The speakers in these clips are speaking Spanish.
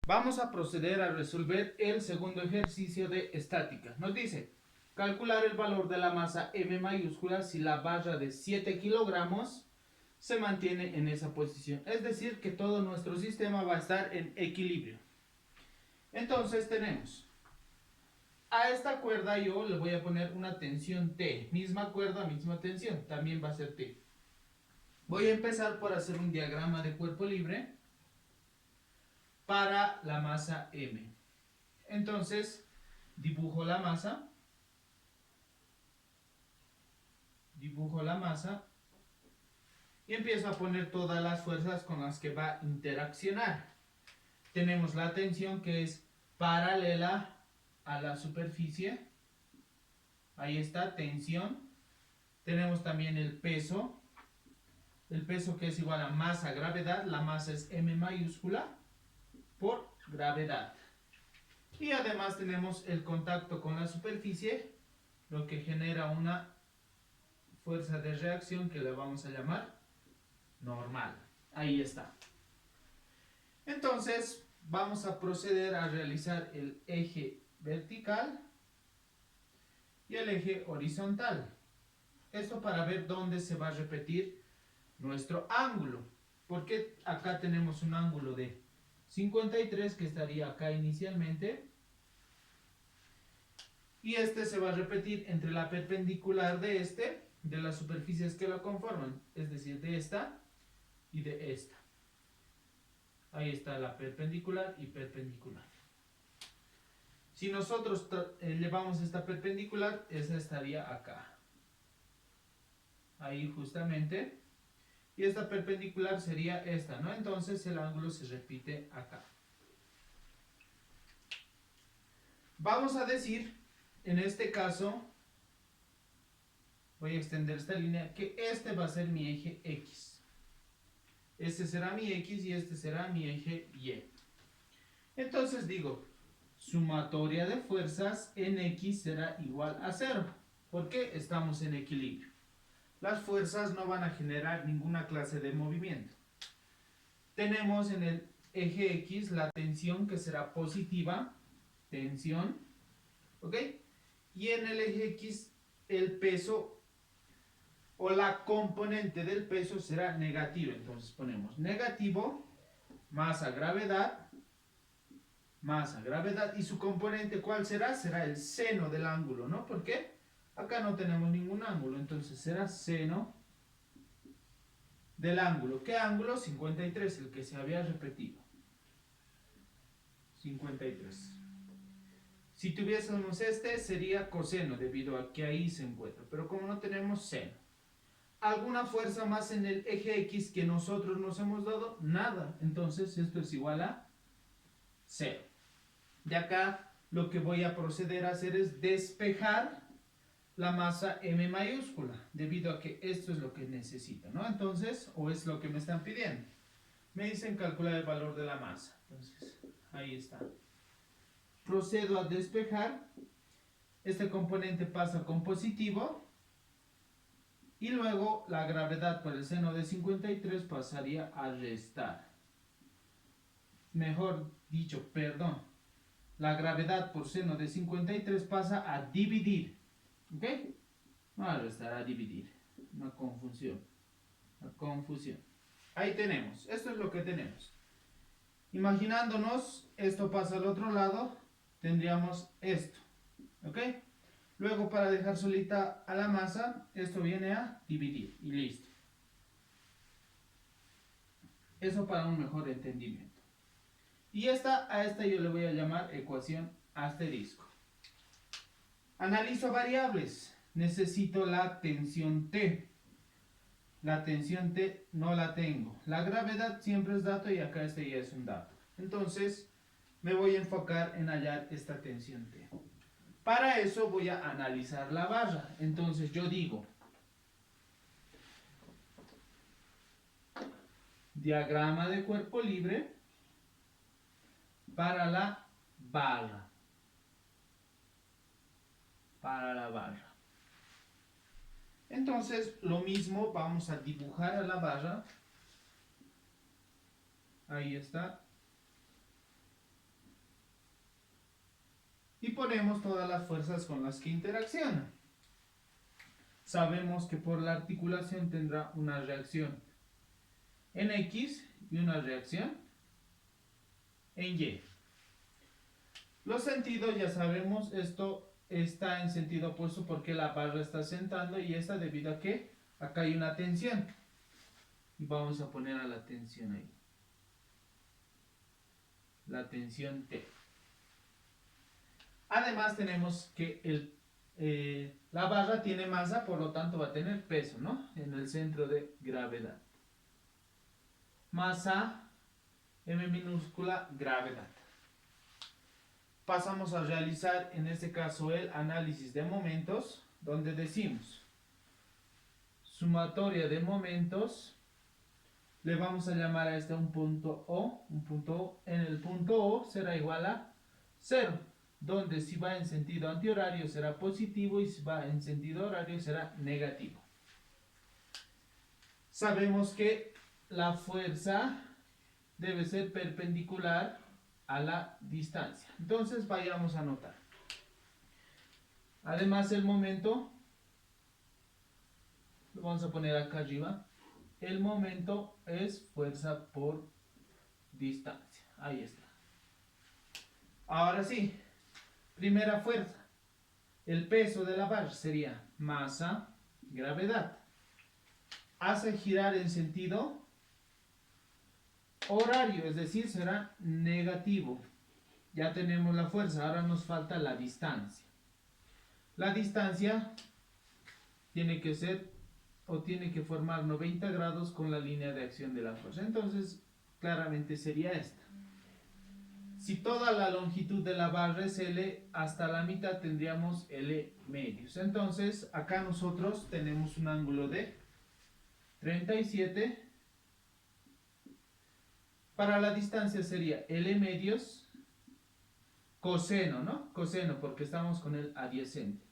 Vamos a proceder a resolver el segundo ejercicio de estática. Nos dice, calcular el valor de la masa M mayúscula si la barra de 7 kilogramos se mantiene en esa posición. Es decir, que todo nuestro sistema va a estar en equilibrio. Entonces tenemos, a esta cuerda yo le voy a poner una tensión T. Misma cuerda, misma tensión, también va a ser T. Voy a empezar por hacer un diagrama de cuerpo libre para la masa M. Entonces, dibujo la masa y empiezo a poner todas las fuerzas con las que va a interaccionar. Tenemos la tensión que es paralela a la superficie. Ahí está, tensión. Tenemos también el peso que es igual a masa gravedad. La masa es M mayúscula por gravedad. Y además tenemos el contacto con la superficie, lo que genera una fuerza de reacción que le vamos a llamar normal. Ahí está. Entonces vamos a proceder a realizar el eje vertical y el eje horizontal. Esto para ver dónde se va a repetir nuestro ángulo. Porque acá tenemos un ángulo de 53 que estaría acá inicialmente. Y este se va a repetir entre la perpendicular de las superficies que lo conforman. Es decir, de esta y de esta. Ahí está la perpendicular y perpendicular. Si nosotros llevamos esta perpendicular, esa estaría acá. Ahí justamente. Y esta perpendicular sería esta, ¿no? Entonces el ángulo se repite acá. Vamos a decir, en este caso, voy a extender esta línea, que este va a ser mi eje X. Este será mi X y este será mi eje Y. Entonces digo, sumatoria de fuerzas en X será igual a 0. Porque estamos en equilibrio. Las fuerzas no van a generar ninguna clase de movimiento. Tenemos en el eje X la tensión que será positiva, tensión, ¿ok? Y en el eje X el peso o la componente del peso será negativa. Entonces ponemos negativo, masa, gravedad, y su componente, ¿cuál será? Será el seno del ángulo, ¿no? ¿Por qué? Acá no tenemos ningún ángulo, entonces será seno del ángulo. ¿Qué ángulo? 53, el que se había repetido. 53. Si tuviésemos este, sería coseno, debido a que ahí se encuentra. Pero como no tenemos seno. ¿Alguna fuerza más en el eje X que nosotros nos hemos dado? Nada. Entonces esto es igual a 0. De acá lo que voy a proceder a hacer es despejar la masa M mayúscula, debido a que esto es lo que necesito, ¿no? Entonces, o es lo que me están pidiendo. Me dicen calcular el valor de la masa. Entonces, ahí está. Procedo a despejar. Este componente pasa con positivo. Y luego la gravedad por el seno de 53 pasaría a restar. Mejor dicho, perdón. La gravedad por seno de 53 pasa a dividir. ¿Ok? No a restar, a dividir. Una confusión. Una confusión. Ahí tenemos. Esto es lo que tenemos. Imaginándonos, esto pasa al otro lado, tendríamos esto. ¿Ok? Luego, para dejar solita a la masa, esto viene a dividir. Y listo. Eso para un mejor entendimiento. Y a esta yo le voy a llamar ecuación asterisco. Analizo variables. Necesito la tensión T. La tensión T no la tengo. La gravedad siempre es dato y acá este ya es un dato. Entonces, me voy a enfocar en hallar esta tensión T. Para eso voy a analizar la barra. Entonces yo digo, diagrama de cuerpo libre para la barra. Para la barra. Entonces, lo mismo, vamos a dibujar a la barra. Ahí está. ponemos todas las fuerzas con las que interaccionan. Sabemos que por la articulación tendrá una reacción en X y una reacción en Y. Los sentidos ya sabemos, esto está en sentido opuesto porque la barra está sentando y esta debido a que acá hay una tensión. Y vamos a poner a la tensión ahí. La tensión T. Además tenemos que la barra tiene masa, por lo tanto va a tener peso, ¿no? En el centro de gravedad. Masa, M minúscula, gravedad. Pasamos a realizar, en este caso, el análisis de momentos, donde decimos sumatoria de momentos. Le vamos a llamar a este un punto O. En el punto O será igual a 0, donde si va en sentido antihorario será positivo y si va en sentido horario será negativo. Sabemos que la fuerza debe ser perpendicular a la distancia. Entonces vayamos a anotar. Además el momento, lo vamos a poner acá arriba. El momento es fuerza por distancia. Ahí está. Ahora sí, primera fuerza. El peso de la barra sería masa, gravedad. Hace girar en sentido horario, es decir, será negativo. Ya tenemos la fuerza, ahora nos falta la distancia. La distancia tiene que ser o tiene que formar 90 grados con la línea de acción de la fuerza. Entonces, claramente sería esta. Si toda la longitud de la barra es L, hasta la mitad tendríamos L medios. Entonces, acá nosotros tenemos un ángulo de 37. Para la distancia sería L medios, coseno, ¿no? Coseno, porque estamos con el adyacente.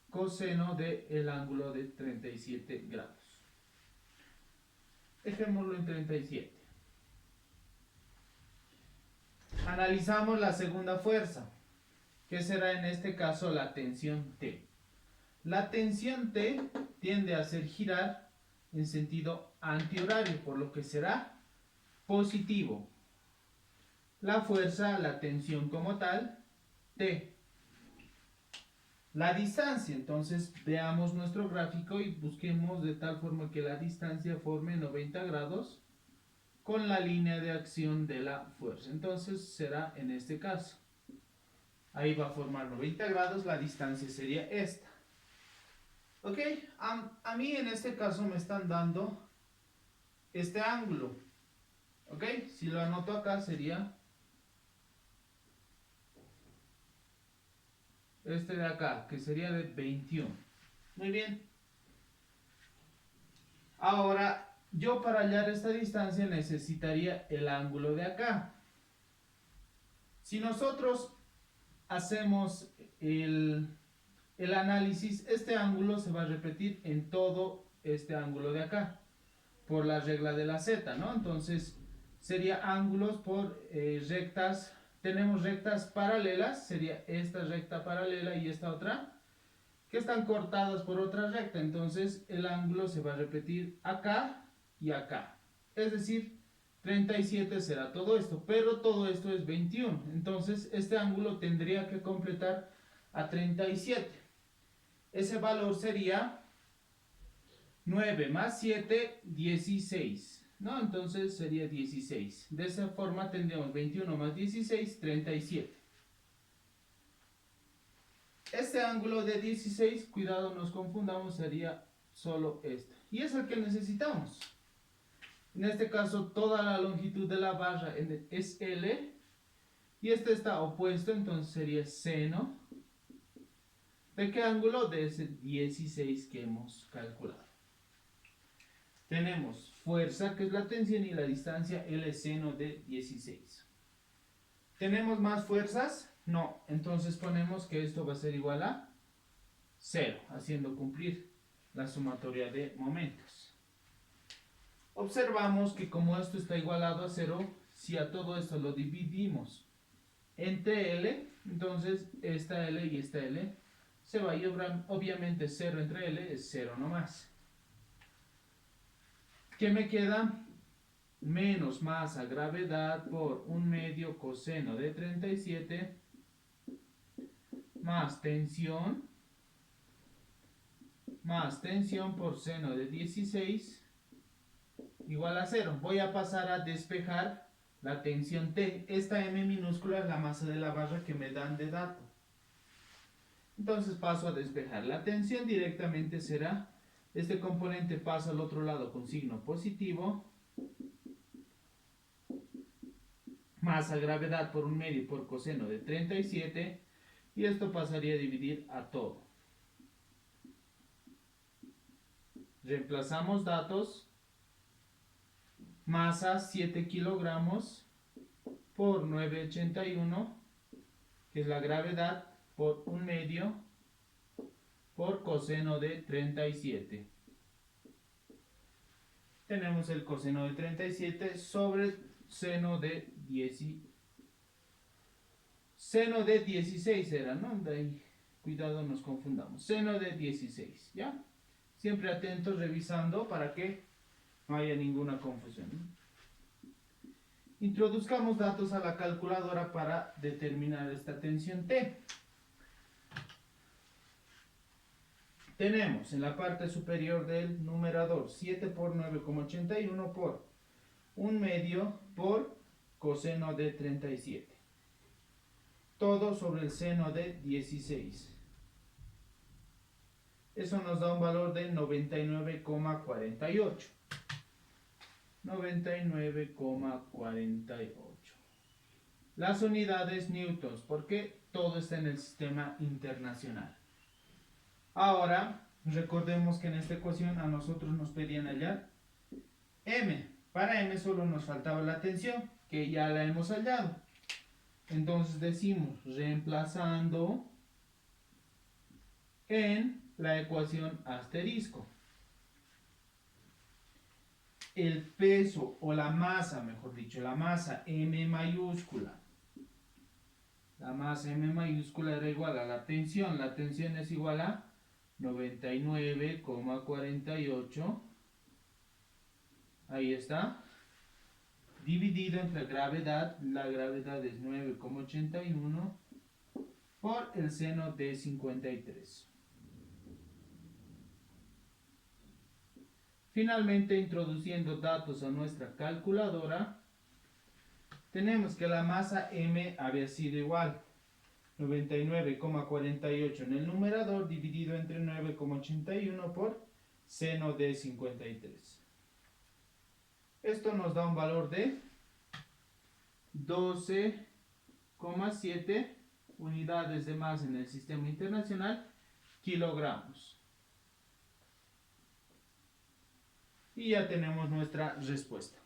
Coseno del ángulo de 37 grados. Dejémoslo en 37. Analizamos la segunda fuerza, que será en este caso la tensión T. La tensión T tiende a hacer girar en sentido antihorario, por lo que será positivo. La fuerza, la tensión como tal, T. La distancia, entonces veamos nuestro gráfico y busquemos de tal forma que la distancia forme 90 grados con la línea de acción de la fuerza. Entonces será en este caso. Ahí va a formar 90 grados, la distancia sería esta. Ok, a mí en este caso me están dando este ángulo. Ok, si lo anoto acá sería este de acá, que sería de 21. Muy bien. Ahora, yo para hallar esta distancia necesitaría el ángulo de acá. Si nosotros hacemos el análisis, este ángulo se va a repetir en todo este ángulo de acá, por la regla de la z, ¿no? Entonces, sería ángulos por rectas. Tenemos rectas paralelas, sería esta recta paralela y esta otra, que están cortadas por otra recta. Entonces el ángulo se va a repetir acá y acá. Es decir, 37 será todo esto, pero todo esto es 21. Entonces este ángulo tendría que completar a 37. Ese valor sería 9 más 7, 16. ¿No? Entonces sería 16. De esa forma tendríamos 21 más 16, 37. Este ángulo de 16, cuidado nos confundamos, sería solo este. Y es el que necesitamos. En este caso toda la longitud de la barra es L. Y este está opuesto, entonces sería seno. ¿De qué ángulo? De ese 16 que hemos calculado. Tenemos fuerza, que es la tensión, y la distancia, L seno de 16. ¿Tenemos más fuerzas? No. Entonces ponemos que esto va a ser igual a 0, haciendo cumplir la sumatoria de momentos. Observamos que como esto está igualado a 0, si a todo esto lo dividimos entre L, entonces esta L y esta L se va a ir, obviamente 0 entre L es 0 nomás. ¿Qué me queda? Menos masa gravedad por 1/2 coseno de 37 más tensión por seno de 16 igual a 0. Voy a pasar a despejar la tensión T. Esta M minúscula es la masa de la barra que me dan de dato. Entonces paso a despejar. La tensión directamente será, este componente pasa al otro lado con signo positivo, masa gravedad por 1/2 por coseno de 37, y esto pasaría a dividir a todo. Reemplazamos datos. Masa 7 kilogramos por 9,81, que es la gravedad, por 1/2 por coseno de 37. Tenemos el coseno de 37 sobre seno de 16 era, ¿no? De ahí, cuidado, nos confundamos. Seno de 16, ¿ya? Siempre atentos, revisando para que no haya ninguna confusión. Introduzcamos datos a la calculadora para determinar esta tensión T. Tenemos en la parte superior del numerador 7 por 9,81 por 1/2 por coseno de 37. Todo sobre el seno de 16. Eso nos da un valor de 99,48. 99,48. Las unidades newtons, porque todo está en el sistema internacional. Ahora, recordemos que en esta ecuación a nosotros nos pedían hallar M. Para M solo nos faltaba la tensión, que ya la hemos hallado. Entonces decimos, reemplazando en la ecuación asterisco, el peso o la masa, mejor dicho, la masa M mayúscula. La masa M mayúscula era igual a la tensión. La tensión es igual a 99,48. Ahí está. Dividido entre gravedad. La gravedad es 9,81 por el seno de 53. Finalmente, introduciendo datos a nuestra calculadora, tenemos que la masa M había sido igual 99,48 en el numerador dividido entre 9,81 por seno de 53. Esto nos da un valor de 12,7 unidades de masa en el sistema internacional, kilogramos. Y ya tenemos nuestra respuesta.